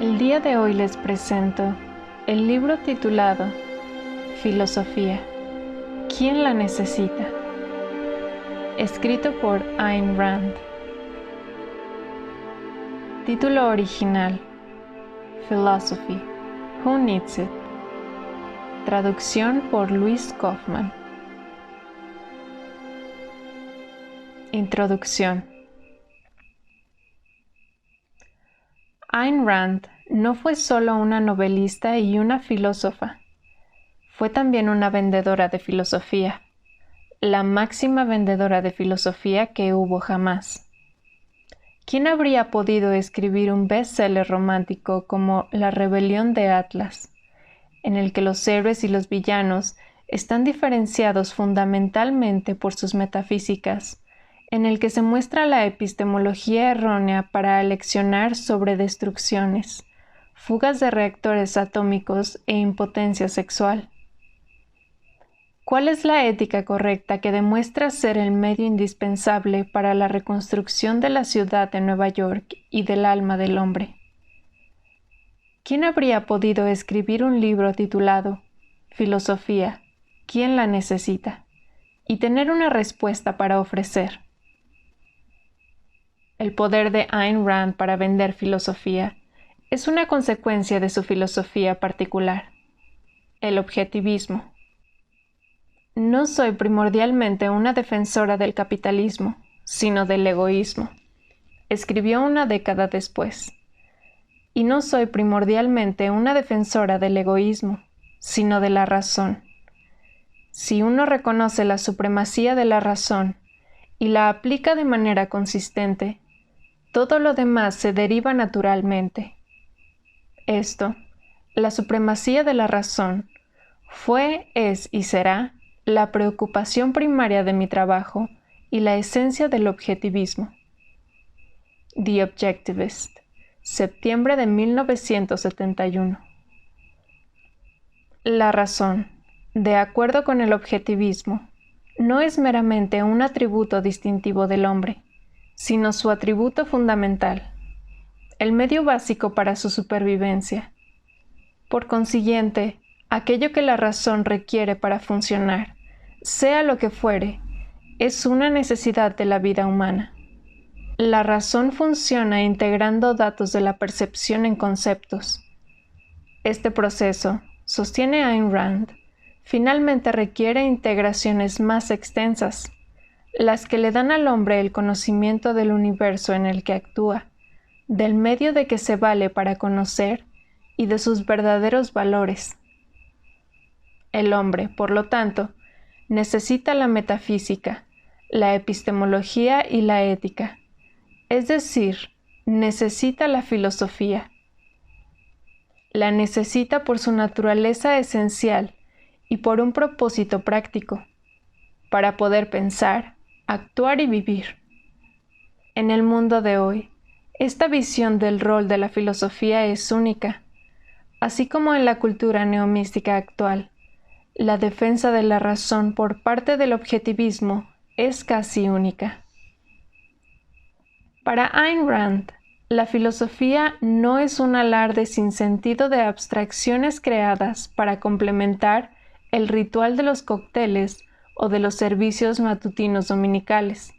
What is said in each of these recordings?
El día de hoy les presento el libro titulado Filosofía. ¿Quién la necesita? Escrito por Ayn Rand. Título original: Philosophy. Who Needs It? Traducción por Luis Kaufman. Introducción. Ayn Rand no fue solo una novelista y una filósofa, fue también una vendedora de filosofía, la máxima vendedora de filosofía que hubo jamás. ¿Quién habría podido escribir un bestseller romántico como La rebelión de Atlas, en el que los héroes y los villanos están diferenciados fundamentalmente por sus metafísicas, en el que se muestra la epistemología errónea para aleccionar sobre destrucciones, fugas de reactores atómicos e impotencia sexual? ¿Cuál es la ética correcta que demuestra ser el medio indispensable para la reconstrucción de la ciudad de Nueva York y del alma del hombre? ¿Quién habría podido escribir un libro titulado Filosofía? ¿Quién la necesita? Y tener una respuesta para ofrecer? El poder de Ayn Rand para vender filosofía es una consecuencia de su filosofía particular, el objetivismo. No soy primordialmente una defensora del capitalismo, sino del egoísmo, escribió una década después. Y no soy primordialmente una defensora del egoísmo, sino de la razón. Si uno reconoce la supremacía de la razón y la aplica de manera consistente, todo lo demás se deriva naturalmente. Esto, la supremacía de la razón, fue, es y será la preocupación primaria de mi trabajo y la esencia del objetivismo. The Objectivist, septiembre de 1971. La razón, de acuerdo con el objetivismo, no es meramente un atributo distintivo del hombre, sino su atributo fundamental, el medio básico para su supervivencia. Por consiguiente, aquello que la razón requiere para funcionar, sea lo que fuere, es una necesidad de la vida humana. La razón funciona integrando datos de la percepción en conceptos. Este proceso, sostiene Ayn Rand, finalmente requiere integraciones más extensas, las que le dan al hombre el conocimiento del universo en el que actúa, del medio de que se vale para conocer y de sus verdaderos valores. El hombre, por lo tanto, necesita la metafísica, la epistemología y la ética, es decir, necesita la filosofía. La necesita por su naturaleza esencial y por un propósito práctico, para poder pensar, actuar y vivir. En el mundo de hoy, esta visión del rol de la filosofía es única, así como en la cultura neomística actual. La defensa de la razón por parte del objetivismo es casi única. Para Ayn Rand, la filosofía no es un alarde sin sentido de abstracciones creadas para complementar el ritual de los cócteles o de los servicios matutinos dominicales.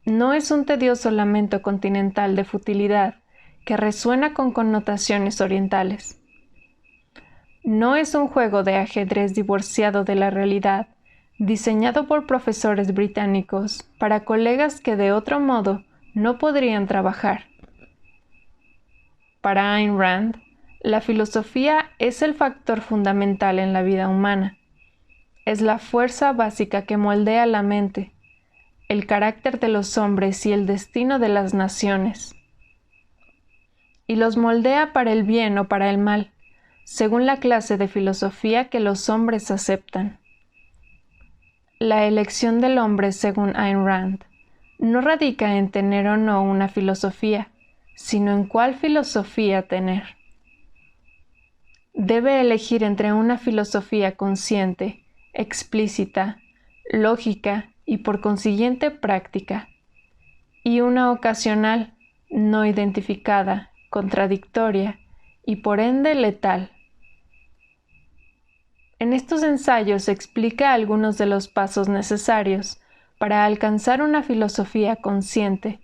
No es un tedioso lamento continental de futilidad que resuena con connotaciones orientales. No es un juego de ajedrez divorciado de la realidad, diseñado por profesores británicos para colegas que de otro modo no podrían trabajar. Para Ayn Rand, la filosofía es el factor fundamental en la vida humana. Es la fuerza básica que moldea la mente, el carácter de los hombres y el destino de las naciones. Y los moldea para el bien o para el mal, según la clase de filosofía que los hombres aceptan. La elección del hombre, según Ayn Rand, no radica en tener o no una filosofía, sino en cuál filosofía tener. Debe elegir entre una filosofía consciente, explícita, lógica y por consiguiente práctica, y una ocasional, no identificada contradictoria y por ende letal. En estos ensayos explica algunos de los pasos necesarios para alcanzar una filosofía consciente,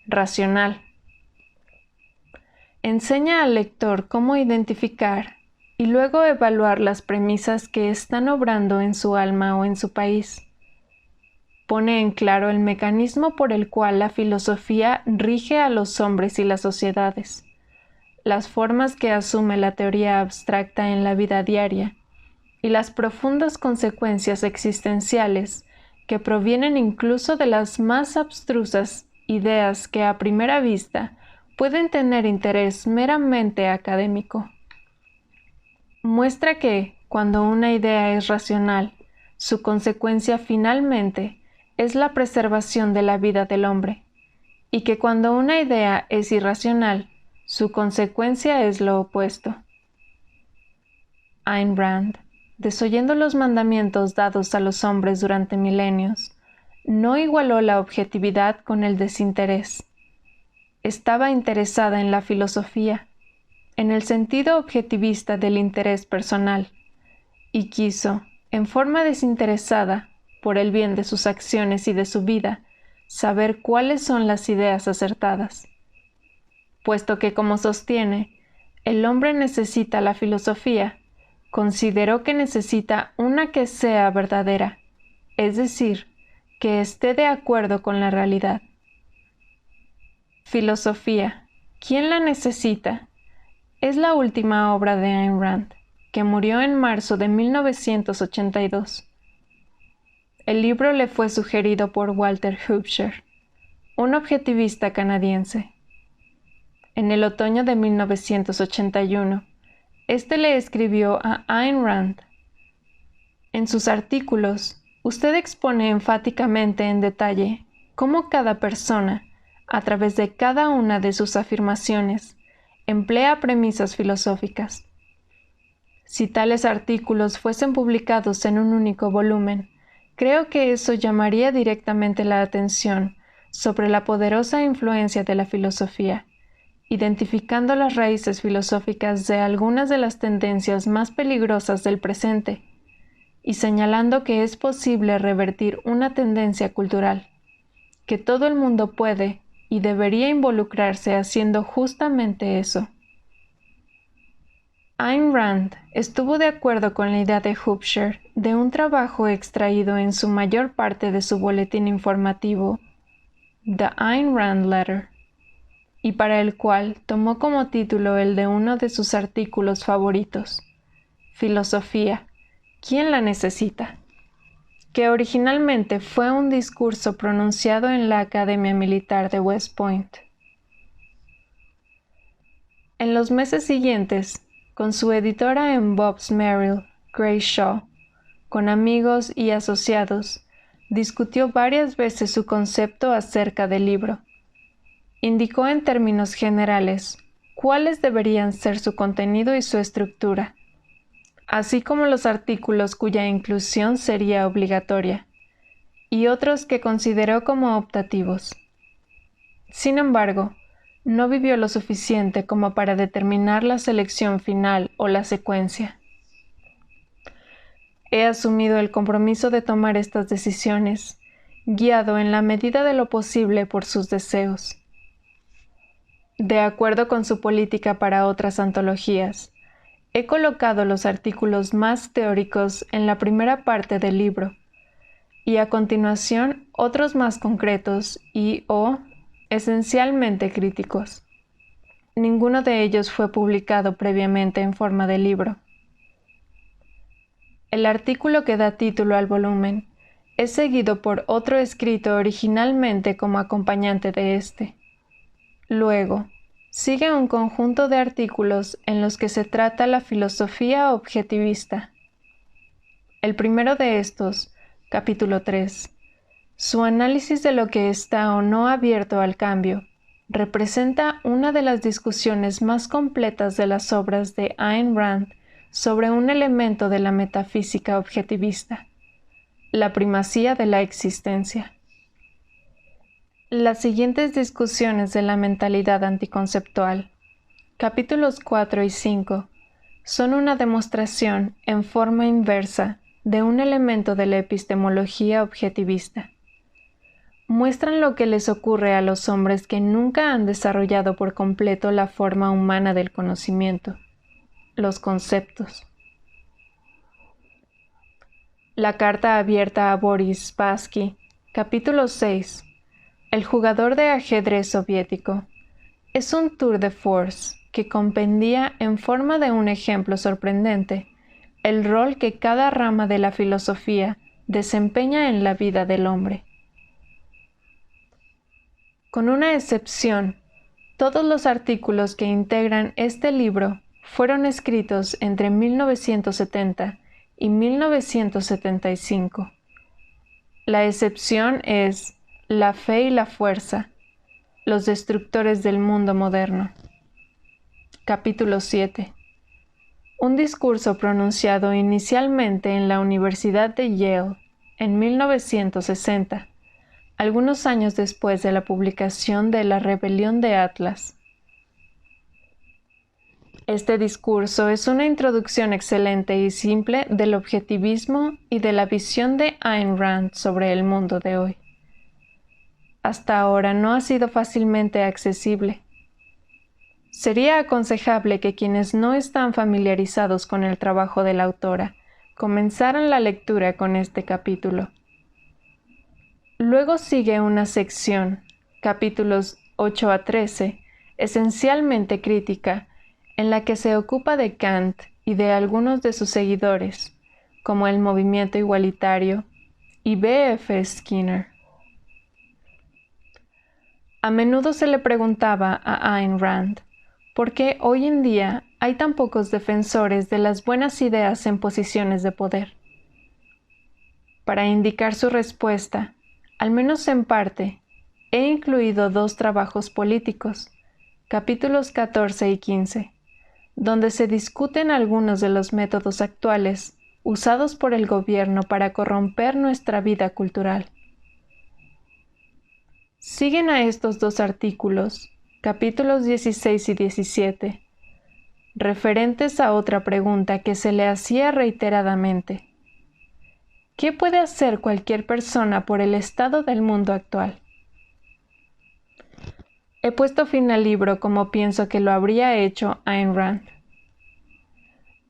racional. Enseña al lector cómo identificar y luego evaluar las premisas que están obrando en su alma o en su país. Pone en claro el mecanismo por el cual la filosofía rige a los hombres y las sociedades, las formas que asume la teoría abstracta en la vida diaria y las profundas consecuencias existenciales que provienen incluso de las más abstrusas ideas que a primera vista pueden tener interés meramente académico. Muestra que, cuando una idea es racional, su consecuencia finalmente es la preservación de la vida del hombre, y que cuando una idea es irracional, su consecuencia es lo opuesto. Ayn Rand, desoyendo los mandamientos dados a los hombres durante milenios, no igualó la objetividad con el desinterés. Estaba interesada en la filosofía, en el sentido objetivista del interés personal, y quiso, en forma desinteresada, por el bien de sus acciones y de su vida, saber cuáles son las ideas acertadas. Puesto que, como sostiene, el hombre necesita la filosofía, consideró que necesita una que sea verdadera, es decir, que esté de acuerdo con la realidad. Filosofía, ¿quién la necesita? Es la última obra de Ayn Rand, que murió en marzo de 1982. El libro le fue sugerido por Walter Hubscher, un objetivista canadiense. En el otoño de 1981, este le escribió a Ayn Rand: en sus artículos, usted expone enfáticamente en detalle cómo cada persona, a través de cada una de sus afirmaciones, emplea premisas filosóficas. Si tales artículos fuesen publicados en un único volumen, creo que eso llamaría directamente la atención sobre la poderosa influencia de la filosofía, identificando las raíces filosóficas de algunas de las tendencias más peligrosas del presente, y señalando que es posible revertir una tendencia cultural, que todo el mundo puede y debería involucrarse haciendo justamente eso. Ayn Rand estuvo de acuerdo con la idea de Hubscher de un trabajo extraído en su mayor parte de su boletín informativo, The Ayn Rand Letter, y para el cual tomó como título el de uno de sus artículos favoritos, Filosofía, ¿quién la necesita?, que originalmente fue un discurso pronunciado en la Academia Militar de West Point. En los meses siguientes, con su editora en Bobbs Merrill, Grace Shaw, con amigos y asociados, discutió varias veces su concepto acerca del libro. Indicó en términos generales cuáles deberían ser su contenido y su estructura, así como los artículos cuya inclusión sería obligatoria, y otros que consideró como optativos. Sin embargo, no vivió lo suficiente como para determinar la selección final o la secuencia. He asumido el compromiso de tomar estas decisiones, guiado en la medida de lo posible por sus deseos. De acuerdo con su política para otras antologías, he colocado los artículos más teóricos en la primera parte del libro, y a continuación otros más concretos y/o esencialmente críticos. Ninguno de ellos fue publicado previamente en forma de libro. El artículo que da título al volumen es seguido por otro escrito originalmente como acompañante de este. Luego, sigue un conjunto de artículos en los que se trata la filosofía objetivista. El primero de estos, capítulo 3, su análisis de lo que está o no abierto al cambio, representa una de las discusiones más completas de las obras de Ayn Rand sobre un elemento de la metafísica objetivista, la primacía de la existencia. Las siguientes discusiones de la mentalidad anticonceptual, Capítulos 4 y 5 son una demostración en forma inversa de un elemento de la epistemología objetivista. Muestran lo que les ocurre a los hombres que nunca han desarrollado por completo la forma humana del conocimiento, los conceptos. La carta abierta a Boris Spassky, capítulo 6. El jugador de ajedrez soviético. Es un tour de force que compendía en forma de un ejemplo sorprendente el rol que cada rama de la filosofía desempeña en la vida del hombre. Con una excepción, todos los artículos que integran este libro fueron escritos entre 1970 y 1975. La excepción es La fe y la fuerza, los destructores del mundo moderno. Capítulo 7. Un discurso pronunciado inicialmente en la Universidad de Yale en 1960, algunos años después de la publicación de La Rebelión de Atlas. Este discurso es una introducción excelente y simple del objetivismo y de la visión de Ayn Rand sobre el mundo de hoy. Hasta ahora no ha sido fácilmente accesible. Sería aconsejable que quienes no están familiarizados con el trabajo de la autora comenzaran la lectura con este capítulo. Luego sigue una sección, capítulos 8 a 13, esencialmente crítica, en la que se ocupa de Kant y de algunos de sus seguidores, como el movimiento igualitario y B.F. Skinner. A menudo se le preguntaba a Ayn Rand, ¿por qué hoy en día hay tan pocos defensores de las buenas ideas en posiciones de poder? Para indicar su respuesta, al menos en parte, he incluido 2 trabajos políticos, capítulos 14 y 15, donde se discuten algunos de los métodos actuales usados por el gobierno para corromper nuestra vida cultural. Siguen a estos 2 artículos, capítulos 16 y 17, referentes a otra pregunta que se le hacía reiteradamente. ¿Qué puede hacer cualquier persona por el estado del mundo actual? He puesto fin al libro como pienso que lo habría hecho Ayn Rand.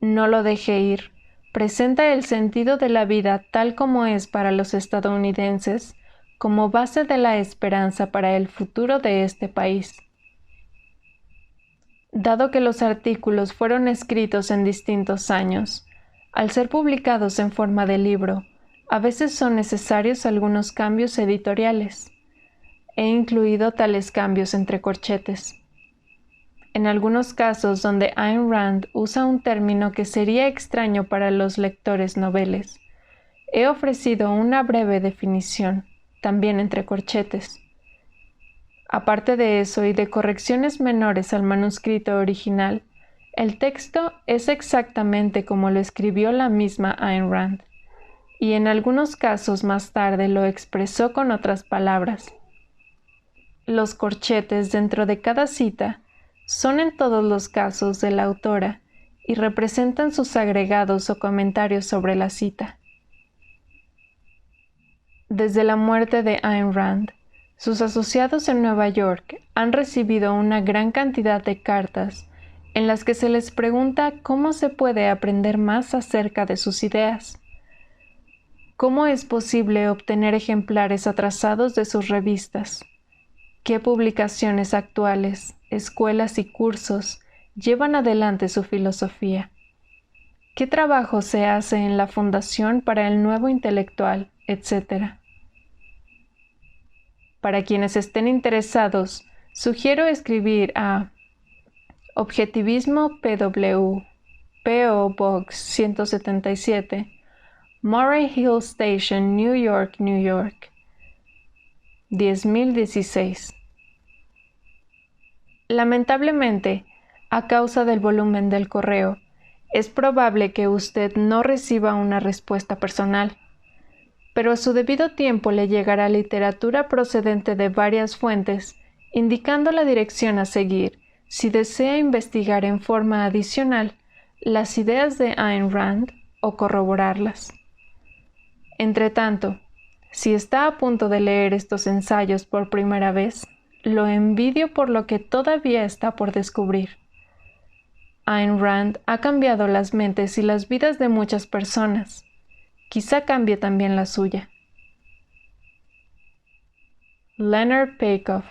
No lo deje ir. Presenta el sentido de la vida tal como es para los estadounidenses como base de la esperanza para el futuro de este país. Dado que los artículos fueron escritos en distintos años, al ser publicados en forma de libro, a veces son necesarios algunos cambios editoriales. He incluido tales cambios entre corchetes. En algunos casos donde Ayn Rand usa un término que sería extraño para los lectores noveles, he ofrecido una breve definición, también entre corchetes. Aparte de eso y de correcciones menores al manuscrito original, el texto es exactamente como lo escribió la misma Ayn Rand, y en algunos casos más tarde lo expresó con otras palabras. Los corchetes dentro de cada cita son en todos los casos de la autora y representan sus agregados o comentarios sobre la cita. Desde la muerte de Ayn Rand, sus asociados en Nueva York han recibido una gran cantidad de cartas en las que se les pregunta cómo se puede aprender más acerca de sus ideas. ¿Cómo es posible obtener ejemplares atrasados de sus revistas? ¿Qué publicaciones actuales, escuelas y cursos llevan adelante su filosofía? ¿Qué trabajo se hace en la Fundación para el Nuevo Intelectual, etcétera? Para quienes estén interesados, sugiero escribir a Objetivismo PW, P.O. Box 177, Murray Hill Station, New York, New York, 10.016. Lamentablemente, a causa del volumen del correo, es probable que usted no reciba una respuesta personal, pero a su debido tiempo le llegará literatura procedente de varias fuentes, indicando la dirección a seguir si desea investigar en forma adicional las ideas de Ayn Rand o corroborarlas. Entretanto, si está a punto de leer estos ensayos por primera vez, lo envidio por lo que todavía está por descubrir. Ayn Rand ha cambiado las mentes y las vidas de muchas personas. Quizá cambie también la suya. Leonard Peikoff,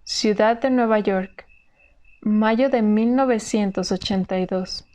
Ciudad de Nueva York, mayo de 1982.